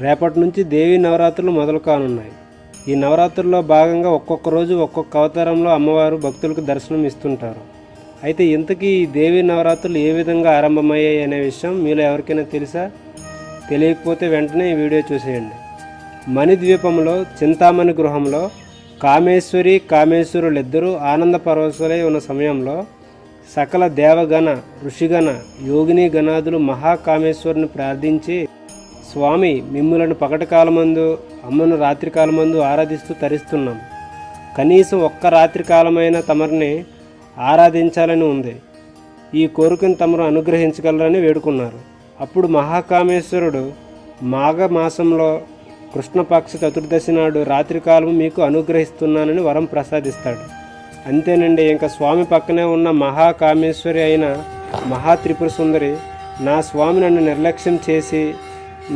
రేపటి నుంచి దేవీ నవరాత్రులు మొదలు కానున్నాయి. ఈ నవరాత్రుల్లో భాగంగా ఒక్కొక్క రోజు ఒక్కొక్క అవతారంలో అమ్మవారు భక్తులకు దర్శనం ఇస్తుంటారు. అయితే ఇంతకీ ఈ దేవీ నవరాత్రులు ఏ విధంగా ఆరంభమయ్యాయి అనే విషయం మీలో ఎవరికైనా తెలుసా? తెలియకపోతే వెంటనే ఈ వీడియో చూసేయండి. మణిద్వీపంలో చింతామణి గృహంలో కామేశ్వరి కామేశ్వరులిద్దరూ ఆనంద పరవశులై ఉన్న సమయంలో సకల దేవగణ ఋషిగణ యోగిని గణాదులు మహాకామేశ్వరుని ప్రార్థించి, స్వామి, మిమ్ములను పగటి కాలమందు అమ్మను రాత్రి కాలమందు ఆరాధిస్తూ తరిస్తున్నాం. కనీసం ఒక్క రాత్రి కాలమైన తమరిని ఆరాధించాలని ఉంది. ఈ కోరికను తమరు అనుగ్రహించగలరని వేడుకున్నారు. అప్పుడు మహాకామేశ్వరుడు మాఘమాసంలో కృష్ణపక్ష చతుర్దశి నాడు రాత్రికాలము మీకు అనుగ్రహిస్తున్నానని వరం ప్రసాదిస్తాడు. అంతేనండి, ఇంకా స్వామి పక్కనే ఉన్న మహాకామేశ్వరి అయిన మహాత్రిపుర సుందరి, నా స్వామి నన్ను నిర్లక్ష్యం చేసి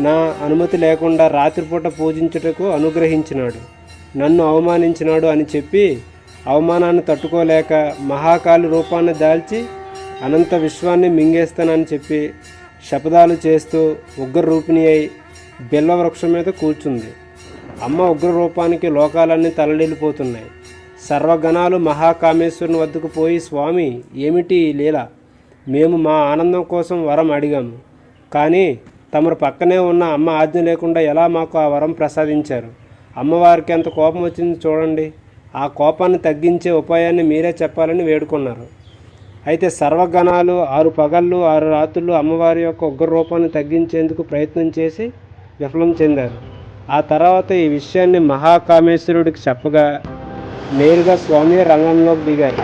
నా అనుమతి లేకుండా రాత్రిపూట పూజించుటకు అనుగ్రహించినాడు, నన్ను అవమానించినాడు అని చెప్పి అవమానాన్ని తట్టుకోలేక మహాకాళి రూపాన్ని దాల్చి అనంత విశ్వాన్ని మింగేస్తానని చెప్పి శపథాలు చేస్తూ ఉగ్రరూపిణి అయి బిల్వవృక్షం మీద కూర్చుంది. అమ్మ ఉగ్ర రూపానికి లోకాలన్నీ తలడిల్లిపోతున్నాయి. సర్వగణాలు మహాకామేశ్వరుని వద్దకు పోయి, స్వామి, ఏమిటి లీల? మేము మా ఆనందం కోసం వరం అడిగాము, కానీ తమరు పక్కనే ఉన్న అమ్మ ఆజ్ఞ లేకుండా ఎలా మాకు ఆ వరం ప్రసాదించారు? అమ్మవారికి ఎంత కోపం వచ్చింది చూడండి. ఆ కోపాన్ని తగ్గించే ఉపాయాన్ని మీరే చెప్పాలని వేడుకున్నారు. అయితే సర్వగణాలు 6 పగళ్ళు 6 రాత్రులు అమ్మవారి యొక్క ఉగ్ర రూపాన్ని తగ్గించేందుకు ప్రయత్నం చేసి విఫలం చెందారు. ఆ తర్వాత ఈ విషయాన్ని మహాకామేశ్వరుడికి చెప్పగా నేరుగా స్వామి రంగంలోకి దిగారు.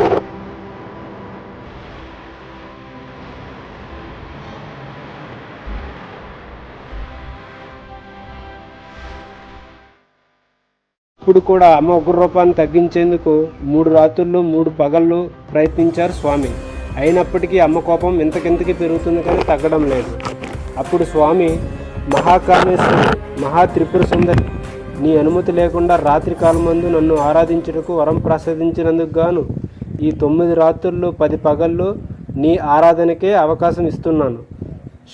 ఇప్పుడు కూడా అమ్మ ఉగ్ర రూపాన్ని తగ్గించేందుకు 3 రాత్రులు 3 పగళ్ళు ప్రయత్నించారు స్వామి. అయినప్పటికీ అమ్మ కోపం ఇంతకింతకి పెరుగుతుంది కానీ తగ్గడం లేదు. అప్పుడు స్వామి, మహాకామేశ్వరి, మహాత్రిపుర సుందరి, నీ అనుమతి లేకుండా రాత్రి కాలమందు నన్ను ఆరాధించుటకు వరం ప్రసాదించినందుకు గాను ఈ 9 రాత్రులు 10 పగళ్ళు నీ ఆరాధనకే అవకాశం ఇస్తున్నాను.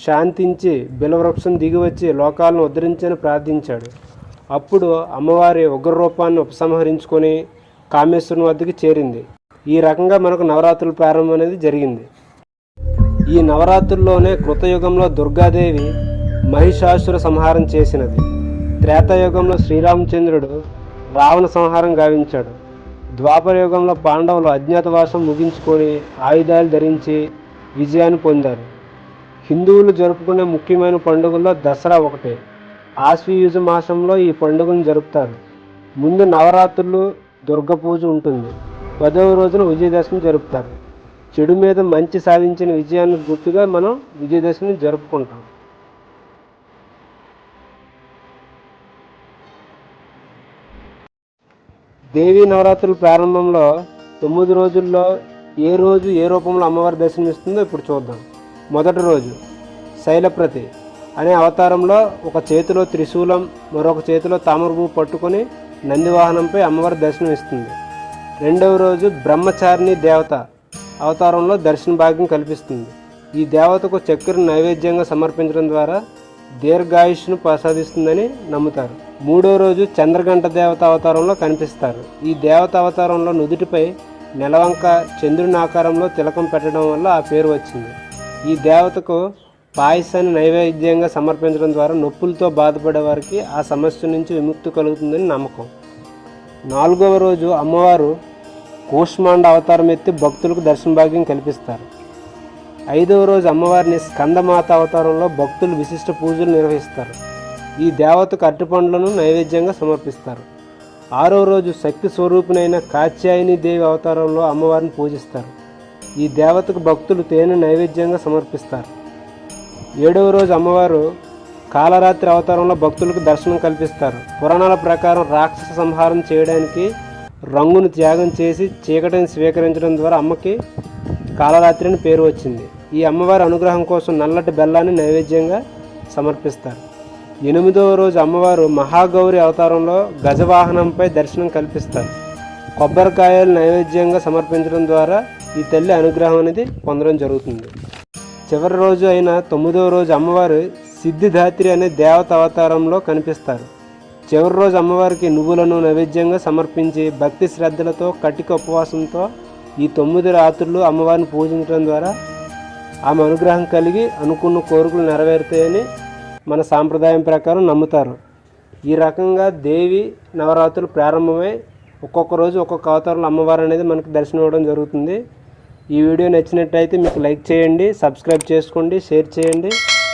శాంతించి బిల్వవృక్షం దిగివచ్చి లోకాలను ఉద్ధరించని ప్రార్థించాడు. అప్పుడు అమ్మవారి ఉగ్ర రూపాన్ని ఉపసంహరించుకొని కామేశ్వరుని వద్దకు చేరింది. ఈ రకంగా మనకు నవరాత్రుల ప్రారంభం అనేది జరిగింది. ఈ నవరాత్రుల్లోనే కృతయుగంలో దుర్గాదేవి మహిషాసుర సంహారం చేసినది. త్రేతాయుగంలో శ్రీరామచంద్రుడు రావణ సంహారం గావించాడు. ద్వాపర యుగంలో పాండవులు అజ్ఞాతవాసం ముగించుకొని ఆయుధాలు ధరించి విజయాన్ని పొందారు. హిందువులు జరుపుకునే ముఖ్యమైన పండుగల్లో దసరా ఒకటే. ఆశ్వయుజ మాసంలో ఈ పండుగను జరుపుతారు. ముందు నవరాత్రులు దుర్గ పూజ ఉంటుంది. 10వ రోజున విజయదశమి జరుపుతారు. చెడు మీద మంచి సాధించిన విజయానికి గుర్తుగా మనం విజయదశమిని జరుపుకుంటాం. దేవీ నవరాత్రుల ప్రారంభంలో 9 రోజుల్లో ఏ రోజు ఏ రూపంలో అమ్మవారి దర్శనమిస్తుందో ఇప్పుడు చూద్దాం. మొదటి రోజు శైలప్రతి అనే అవతారంలో ఒక చేతిలో త్రిశూలం మరొక చేతిలో తామరపువ్వు పట్టుకొని నందివాహనంపై అమ్మవారి దర్శనం ఇస్తుంది. రెండవ రోజు బ్రహ్మచారిణి దేవత అవతారంలో దర్శన భాగ్యం కల్పిస్తుంది. ఈ దేవతకు చక్కెర నైవేద్యంగా సమర్పించడం ద్వారా దీర్ఘాయుష్ను ప్రసాదిస్తుందని నమ్ముతారు. మూడవ రోజు చంద్రగంట దేవత అవతారంలో కనిపిస్తారు. ఈ దేవత అవతారంలో నుదుటిపై నెలవంక చంద్రుని ఆకారంలో తిలకం పెట్టడం వల్ల ఆ పేరు వచ్చింది. ఈ దేవతకు పాయసాన్ని నైవేద్యంగా సమర్పించడం ద్వారా నొప్పులతో బాధపడే వారికి ఆ సమస్య నుంచి విముక్తి కలుగుతుందని నమ్మకం. 4వ రోజు అమ్మవారు కూష్మాండ అవతారం ఎత్తి భక్తులకు దర్శన భాగ్యం కల్పిస్తారు. 5వ రోజు అమ్మవారిని స్కందమాత అవతారంలో భక్తులు విశిష్ట పూజలు నిర్వహిస్తారు. ఈ దేవతకు అరటిపండ్లను నైవేద్యంగా సమర్పిస్తారు. 6వ రోజు శక్తి స్వరూపిణైన కాత్యాయని దేవి అవతారంలో అమ్మవారిని పూజిస్తారు. ఈ దేవతకు భక్తులు తేనె నైవేద్యంగా సమర్పిస్తారు. 7వ రోజు అమ్మవారు కాలరాత్రి అవతారంలో భక్తులకు దర్శనం కల్పిస్తారు. పురాణాల ప్రకారం రాక్షస సంహారం చేయడానికి రంగును త్యాగం చేసి చీకటిని స్వీకరించడం ద్వారా అమ్మకి కాలరాత్రి అని పేరు వచ్చింది. ఈ అమ్మవారి అనుగ్రహం కోసం నల్లటి బెల్లాన్ని నైవేద్యంగా సమర్పిస్తారు. 8వ రోజు అమ్మవారు మహాగౌరి అవతారంలో గజవాహనంపై దర్శనం కల్పిస్తారు. కొబ్బరికాయలు నైవేద్యంగా సమర్పించడం ద్వారా ఈ తల్లి అనుగ్రహం అనేది పొందడం జరుగుతుంది. చివరి రోజు అయిన 9వ రోజు అమ్మవారు సిద్ధిదాత్రి అనే దేవత అవతారంలో కనిపిస్తారు. చివరి రోజు అమ్మవారికి నువ్వులను నైవేద్యంగా సమర్పించి భక్తి శ్రద్ధలతో కటిక ఉపవాసంతో ఈ 9 రాత్రులు అమ్మవారిని పూజించడం ద్వారా ఆమె అనుగ్రహం కలిగి అనుకున్న కోరికలు నెరవేరుతాయని మన సాంప్రదాయం ప్రకారం నమ్ముతారు. ఈ రకంగా దేవి నవరాత్రులు ప్రారంభమై ఒక్కొక్క రోజు ఒక్కొక్క అవతారంలో అమ్మవారు అనేది మనకు దర్శనం ఇవ్వడం జరుగుతుంది. ఈ వీడియో నచ్చినట్టయితే మీకు లైక్ చేయండి, సబ్స్క్రైబ్ చేసుకోండి, షేర్ చేయండి.